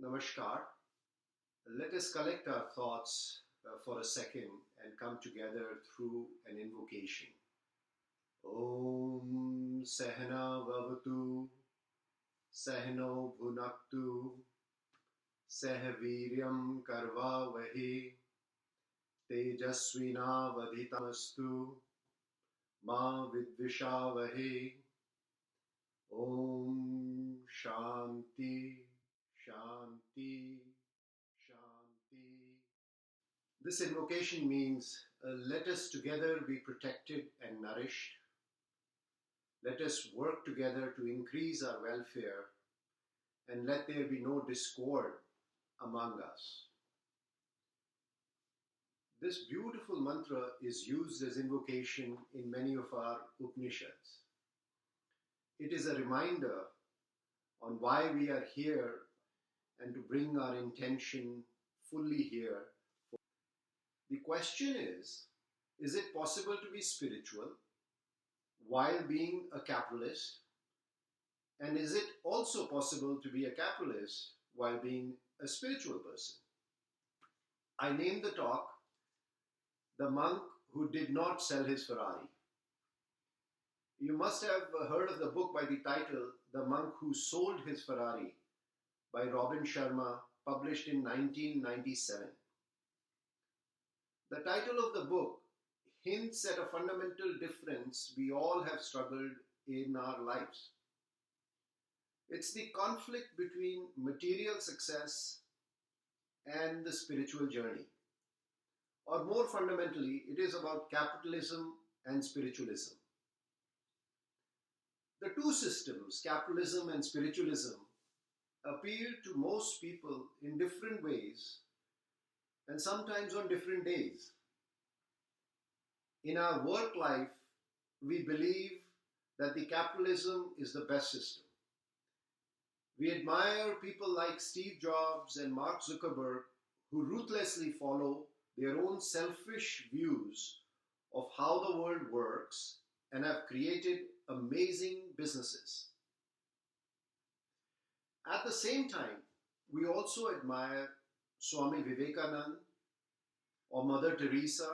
Namaskar. Let us collect our thoughts for a second and come together through an invocation. Om Sahana Vavatu Sahano Bhunaktu Sahaviryam Karvavahe Tejaswina Vadhitamastu Ma Vidvishavahe. Om Shanti Shanti Shanti. This invocation means let us together be protected and nourished. Let us work together to increase our welfare and let there be no discord among us. This beautiful mantra is used as invocation in many of our Upanishads. It is a reminder on why we are here and to bring our intention fully here. The question is it possible to be spiritual while being a capitalist? And is it also possible to be a capitalist while being a spiritual person? I named the talk The Monk Who Did Not Sell His Ferrari. You must have heard of the book by the title The Monk Who Sold His Ferrari by Robin Sharma, published in 1997. The title of the book hints at a fundamental difference we all have struggled in our lives. It's the conflict between material success and the spiritual journey. Or more fundamentally, it is about capitalism and spiritualism. The two systems, capitalism and spiritualism, appeal to most people in different ways and sometimes on different days. In our work life, we believe that the capitalism is the best system. We admire people like Steve Jobs and Mark Zuckerberg who ruthlessly follow their own selfish views of how the world works and have created amazing businesses. At the same time, we also admire Swami Vivekananda or Mother Teresa,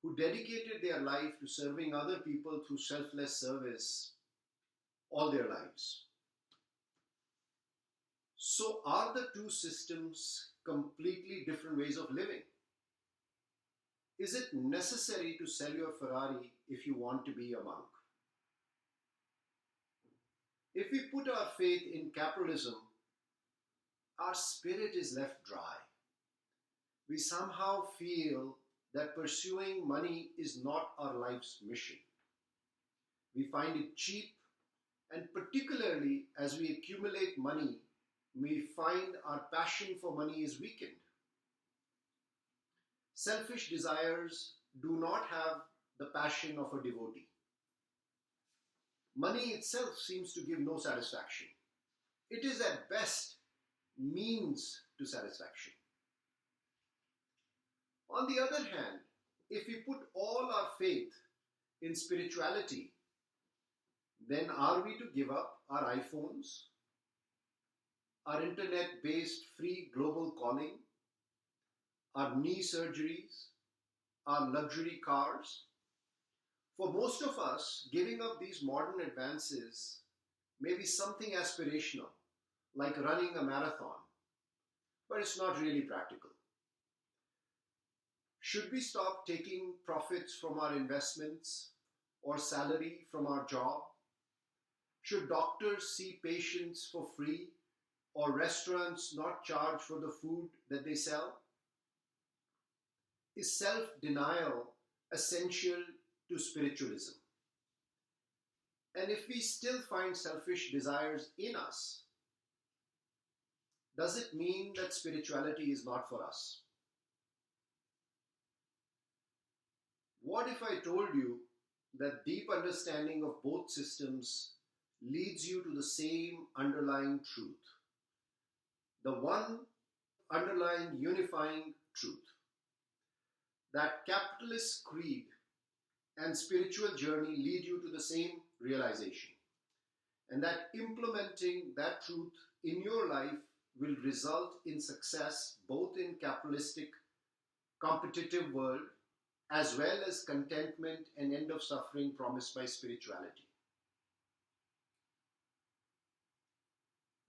who dedicated their life to serving other people through selfless service all their lives. So, are the two systems completely different ways of living? Is it necessary to sell your Ferrari if you want to be a monk? If we put our faith in capitalism, our spirit is left dry. We somehow feel that pursuing money is not our life's mission. We find it cheap, and particularly as we accumulate money, we find our passion for money is weakened. Selfish desires do not have the passion of a devotee. Money itself seems to give no satisfaction. It is at best means to satisfaction. On the other hand, if we put all our faith in spirituality, then are we to give up our iPhones, our internet-based free global calling, our knee surgeries, our luxury cars? For most of us, giving up these modern advances may be something aspirational, like running a marathon, but it's not really practical. Should we stop taking profits from our investments or salary from our job? Should doctors see patients for free or restaurants not charge for the food that they sell? Is self-denial essential to spiritualism? And if we still find selfish desires in us, does it mean that spirituality is not for us? What if I told you that deep understanding of both systems leads you to the same underlying truth? The one underlying unifying truth. That capitalist creed and spiritual journey lead you to the same realization. And that implementing that truth in your life will result in success both in capitalistic competitive world as well as contentment and end of suffering promised by spirituality.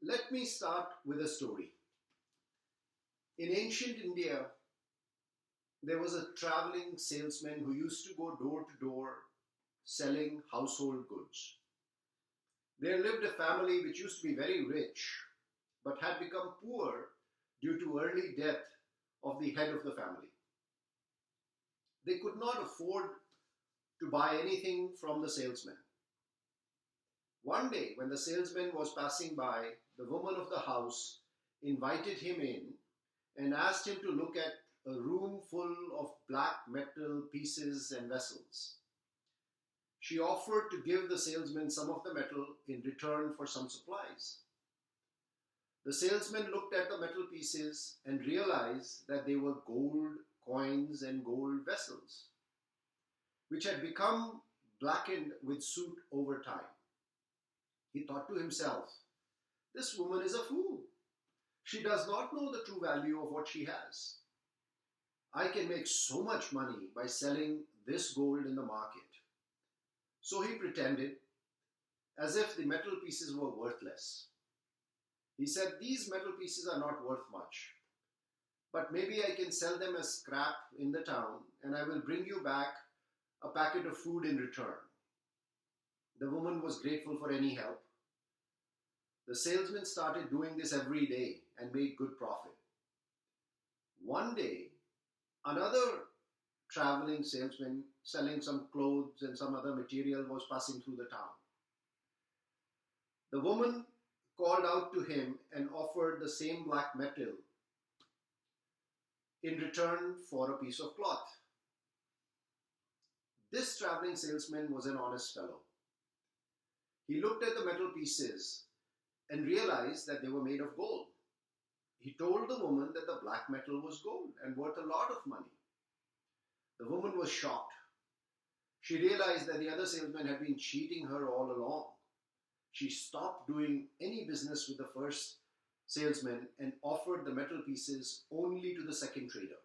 Let me start with a story. In ancient India, there was a traveling salesman who used to go door to door selling household goods. There lived a family which used to be very rich but had become poor due to early death of the head of the family. They could not afford to buy anything from the salesman. One day, when the salesman was passing by, the woman of the house invited him in and asked him to look at a room full of black metal pieces and vessels. She offered to give the salesman some of the metal in return for some supplies. The salesman looked at the metal pieces and realized that they were gold coins and gold vessels, which had become blackened with soot over time. He thought to himself, "This woman is a fool. She does not know the true value of what she has. I can make so much money by selling this gold in the market." So he pretended as if the metal pieces were worthless. He said, "These metal pieces are not worth much, but maybe I can sell them as scrap in the town and I will bring you back a packet of food in return." The woman was grateful for any help. The salesman started doing this every day and made good profit. One day, another traveling salesman selling some clothes and some other material was passing through the town. The woman called out to him and offered the same black metal in return for a piece of cloth. This traveling salesman was an honest fellow. He looked at the metal pieces and realized that they were made of gold. He told the woman that the black metal was gold and worth a lot of money. The woman was shocked. She realized that the other salesman had been cheating her all along. She stopped doing any business with the first salesman and offered the metal pieces only to the second trader.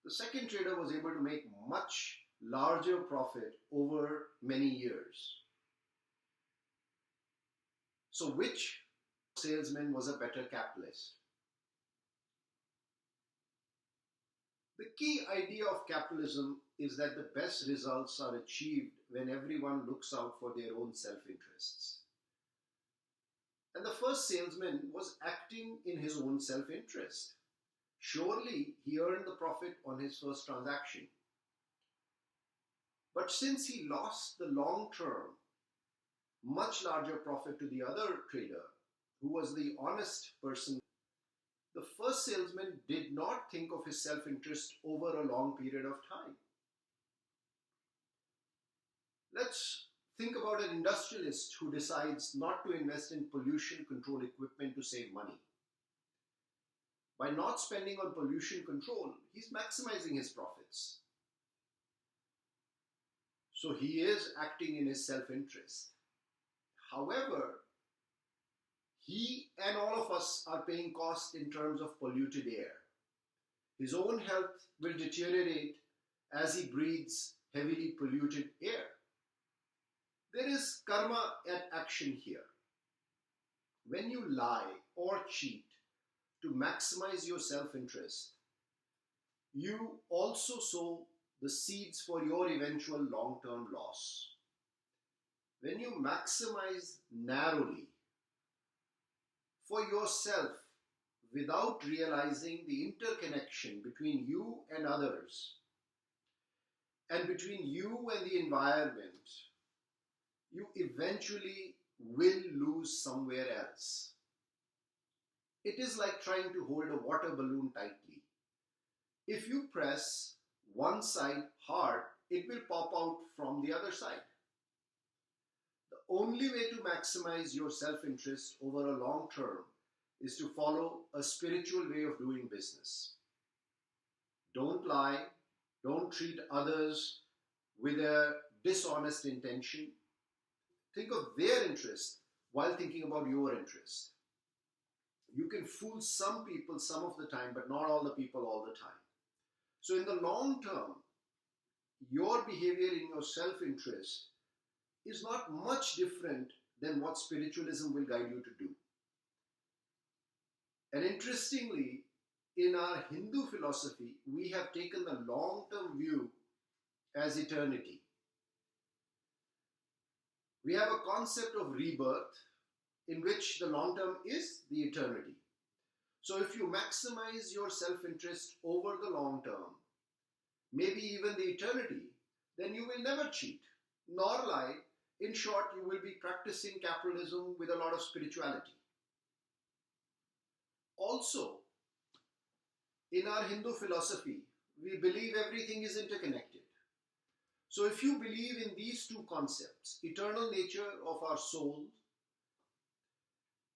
The second trader was able to make much larger profit over many years. So which salesman was a better capitalist? The key idea of capitalism is that the best results are achieved when everyone looks out for their own self-interests. And the first salesman was acting in his own self-interest. Surely he earned the profit on his first transaction. But since he lost the long-term, much larger profit to the other trader, who was the honest person, the first salesman did not think of his self-interest over a long period of time. Let's think about an industrialist who decides not to invest in pollution control equipment to save money. By not spending on pollution control, he's maximizing his profits. So he is acting in his self-interest. However, he and all of us are paying cost in terms of polluted air. His own health will deteriorate as he breathes heavily polluted air. There is karma at action here. When you lie or cheat to maximize your self-interest, you also sow the seeds for your eventual long-term loss. When you maximize narrowly for yourself without realizing the interconnection between you and others and between you and the environment, you eventually will lose somewhere else. It is like trying to hold a water balloon tightly. If you press one side hard, it will pop out from the other side. The only way to maximize your self-interest over a long term is to follow a spiritual way of doing business. Don't lie. Don't treat others with a dishonest intention. Think of their interest while thinking about your interest. You can fool some people some of the time, but not all the people all the time. So, in the long term, your behavior in your self interest is not much different than what spiritualism will guide you to do. And interestingly, in our Hindu philosophy, we have taken the long term view as eternity. We have a concept of rebirth in which the long term is the eternity. So, if you maximize your self interest over the long term, maybe even the eternity, then you will never cheat nor lie. In short, you will be practicing capitalism with a lot of spirituality. Also, in our Hindu philosophy, we believe everything is interconnected. So if you believe in these two concepts, eternal nature of our soul,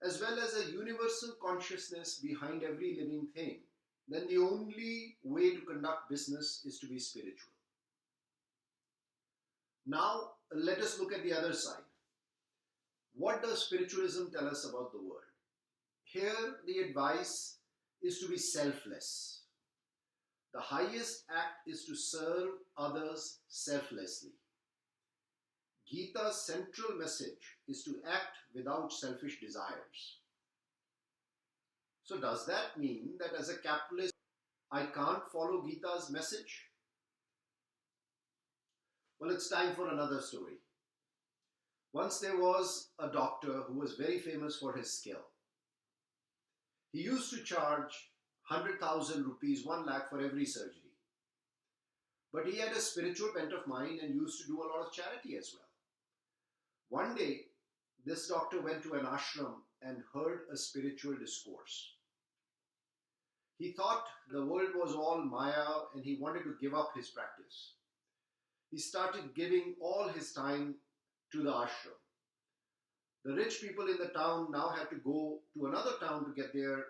as well as a universal consciousness behind every living thing, then the only way to conduct business is to be spiritual. Now, let us look at the other side. What does spiritualism tell us about the world? Here, the advice is to be selfless. The highest act is to serve others selflessly. Gita's central message is to act without selfish desires. So does that mean that as a capitalist, I can't follow Gita's message? Well, it's time for another story. Once there was a doctor who was very famous for his skill. He used to charge 100,000 rupees, 1 lakh for every surgery. But he had a spiritual bent of mind and used to do a lot of charity as well. One day, this doctor went to an ashram and heard a spiritual discourse. He thought the world was all Maya and he wanted to give up his practice. He started giving all his time to the ashram. The rich people in the town now had to go to another town to get their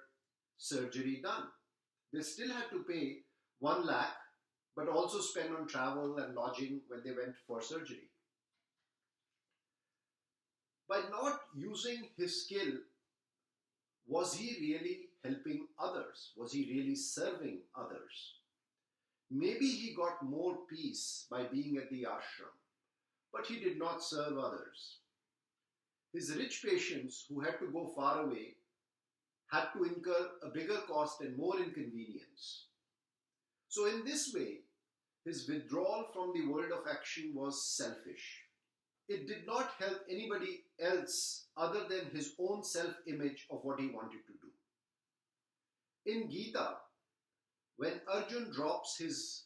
surgery done. They still had to pay 1 lakh, but also spend on travel and lodging when they went for surgery. By not using his skill, was he really helping others? Was he really serving others? Maybe he got more peace by being at the ashram, but he did not serve others. His rich patients who had to go far away had to incur a bigger cost and more inconvenience. So in this way, his withdrawal from the world of action was selfish. It did not help anybody else other than his own self-image of what he wanted to do. In Gita, when Arjun drops his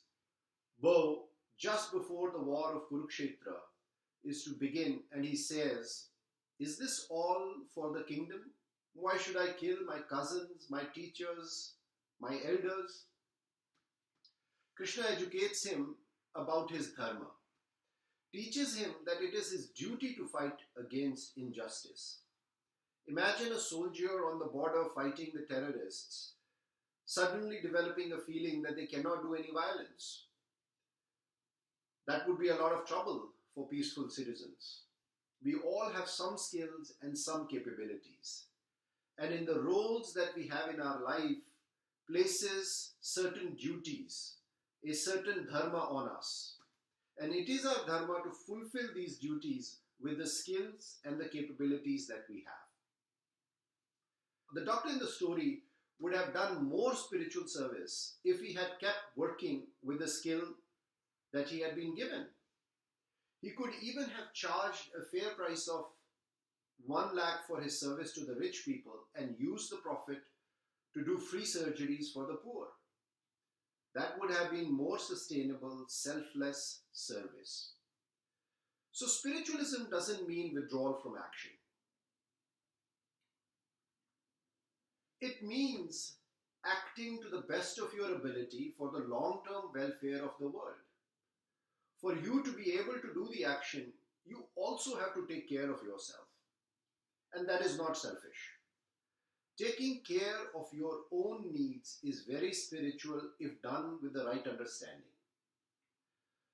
bow just before the war of Kurukshetra is to begin and he says, "Is this all for the kingdom? Why should I kill my cousins, my teachers, my elders?" Krishna educates him about his dharma, teaches him that it is his duty to fight against injustice. Imagine a soldier on the border fighting the terrorists, suddenly developing a feeling that they cannot do any violence. That would be a lot of trouble for peaceful citizens. We all have some skills and some capabilities. And in the roles that we have in our life, places certain duties, a certain dharma on us. And it is our dharma to fulfill these duties with the skills and the capabilities that we have. The doctor in the story would have done more spiritual service if he had kept working with the skill that he had been given. He could even have charged a fair price of 1 lakh for his service to the rich people and used the profit to do free surgeries for the poor. That would have been more sustainable, selfless service. So spiritualism doesn't mean withdrawal from action. It means acting to the best of your ability for the long-term welfare of the world. For you to be able to do the action, you also have to take care of yourself. And that is not selfish. Taking care of your own needs is very spiritual if done with the right understanding.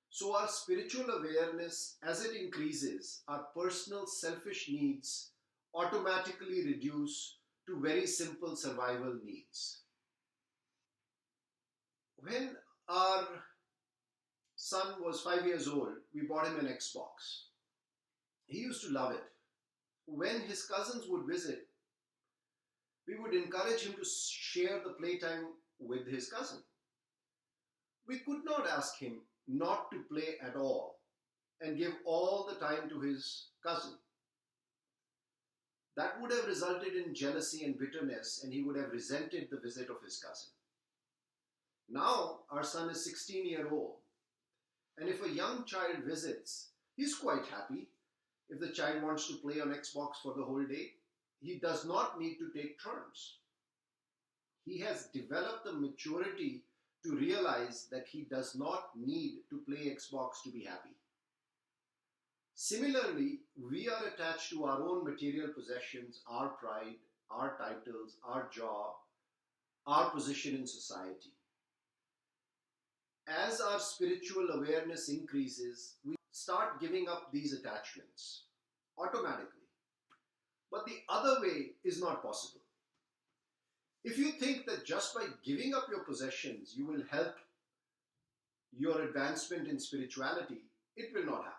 So our spiritual awareness, as it increases, our personal selfish needs automatically reduce to very simple survival needs. When our son was 5 years old, we bought him an Xbox. He used to love it. When his cousins would visit, we would encourage him to share the playtime with his cousin. We could not ask him not to play at all and give all the time to his cousin. That would have resulted in jealousy and bitterness, and he would have resented the visit of his cousin. Now, our son is 16-year-old, and if a young child visits, he's quite happy. If the child wants to play on Xbox for the whole day, he does not need to take turns. He has developed the maturity to realize that he does not need to play Xbox to be happy. Similarly, we are attached to our own material possessions, our pride, our titles, our job, our position in society. As our spiritual awareness increases, we start giving up these attachments automatically. But the other way is not possible. If you think that just by giving up your possessions you will help your advancement in spirituality, it will not happen.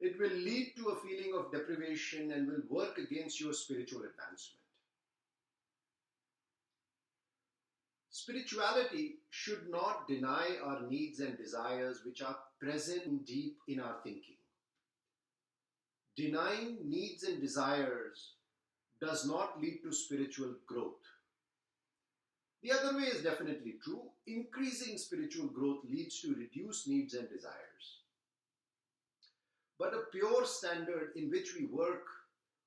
It will lead to a feeling of deprivation and will work against your spiritual advancement. Spirituality should not deny our needs and desires which are present deep in our thinking. Denying needs and desires does not lead to spiritual growth. The other way is definitely true. Increasing spiritual growth leads to reduced needs and desires. But a pure standard in which we work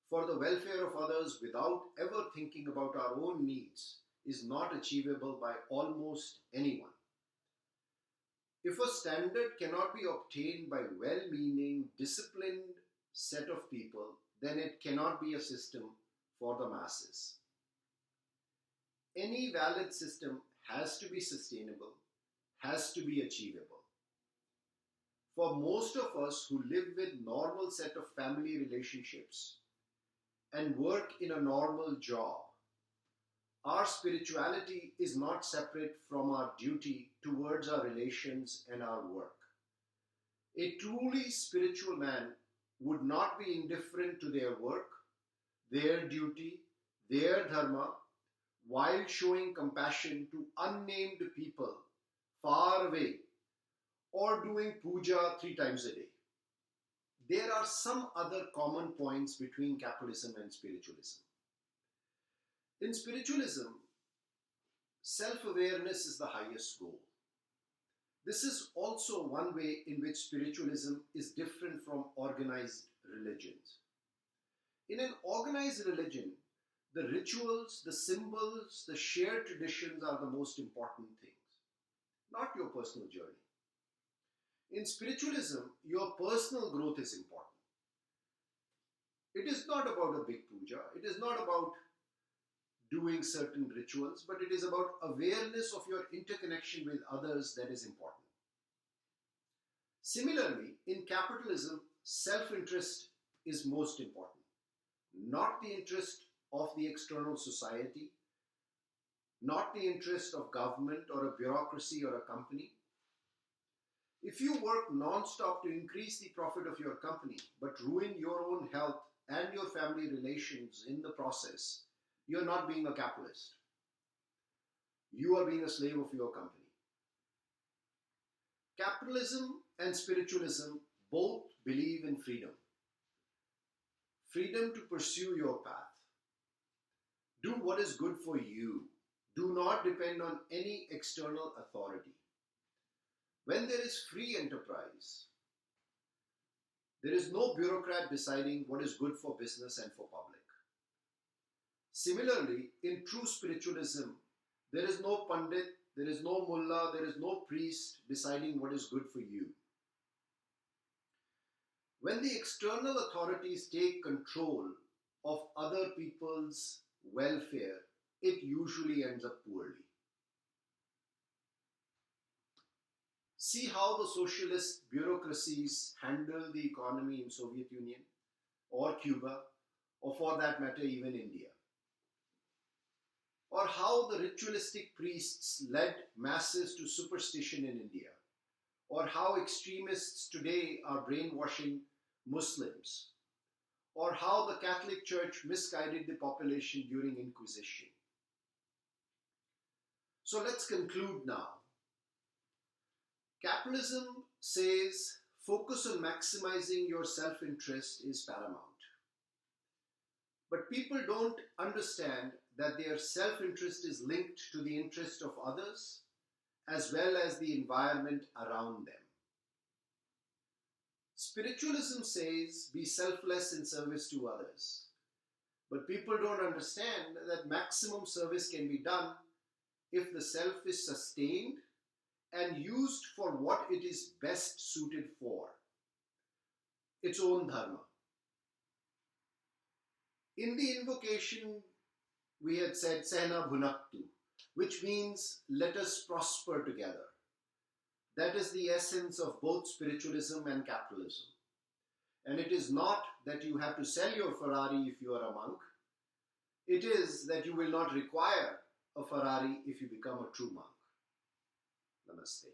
for the welfare of others without ever thinking about our own needs is not achievable by almost anyone. If a standard cannot be obtained by well-meaning, disciplined set of people, then it cannot be a system for the masses. Any valid system has to be sustainable, has to be achievable. For most of us who live with normal set of family relationships and work in a normal job, our spirituality is not separate from our duty towards our relations and our work. A truly spiritual man would not be indifferent to their work, their duty, their dharma, while showing compassion to unnamed people far away or doing puja 3 times a day. There are some other common points between capitalism and spiritualism. In spiritualism, self-awareness is the highest goal. This is also one way in which spiritualism is different from organized religions. In an organized religion, the rituals, the symbols, the shared traditions are the most important things, not your personal journey. In spiritualism, your personal growth is important. It is not about a big puja, it is not about doing certain rituals, but it is about awareness of your interconnection with others that is important. Similarly, in capitalism, self-interest is most important, not the interest of the external society, not the interest of government or a bureaucracy or a company. If you work non-stop to increase the profit of your company, but ruin your own health and your family relations in the process, you're not being a capitalist. You are being a slave of your company. Capitalism and spiritualism both believe in freedom. Freedom to pursue your path. Do what is good for you. Do not depend on any external authority. When there is free enterprise, there is no bureaucrat deciding what is good for business and for public. Similarly, in true spiritualism, there is no pandit, there is no mullah, there is no priest deciding what is good for you. When the external authorities take control of other people's welfare, it usually ends up poorly. See how the socialist bureaucracies handle the economy in Soviet Union or Cuba, or for that matter even India. or how the ritualistic priests led masses to superstition in India, or how extremists today are brainwashing Muslims, or how the Catholic Church misguided the population during Inquisition. So let's conclude now. Capitalism says focus on maximizing your self-interest is paramount. But people don't understand that their self-interest is linked to the interest of others as well as the environment around them. Spiritualism says be selfless in service to others. But people don't understand that maximum service can be done if the self is sustained and used for what it is best suited for, its own dharma. In the invocation, we had said Sehna Bhunaktu, which means let us prosper together. That is the essence of both spiritualism and capitalism. And it is not that you have to sell your Ferrari if you are a monk. It is that you will not require a Ferrari if you become a true monk. Namaste.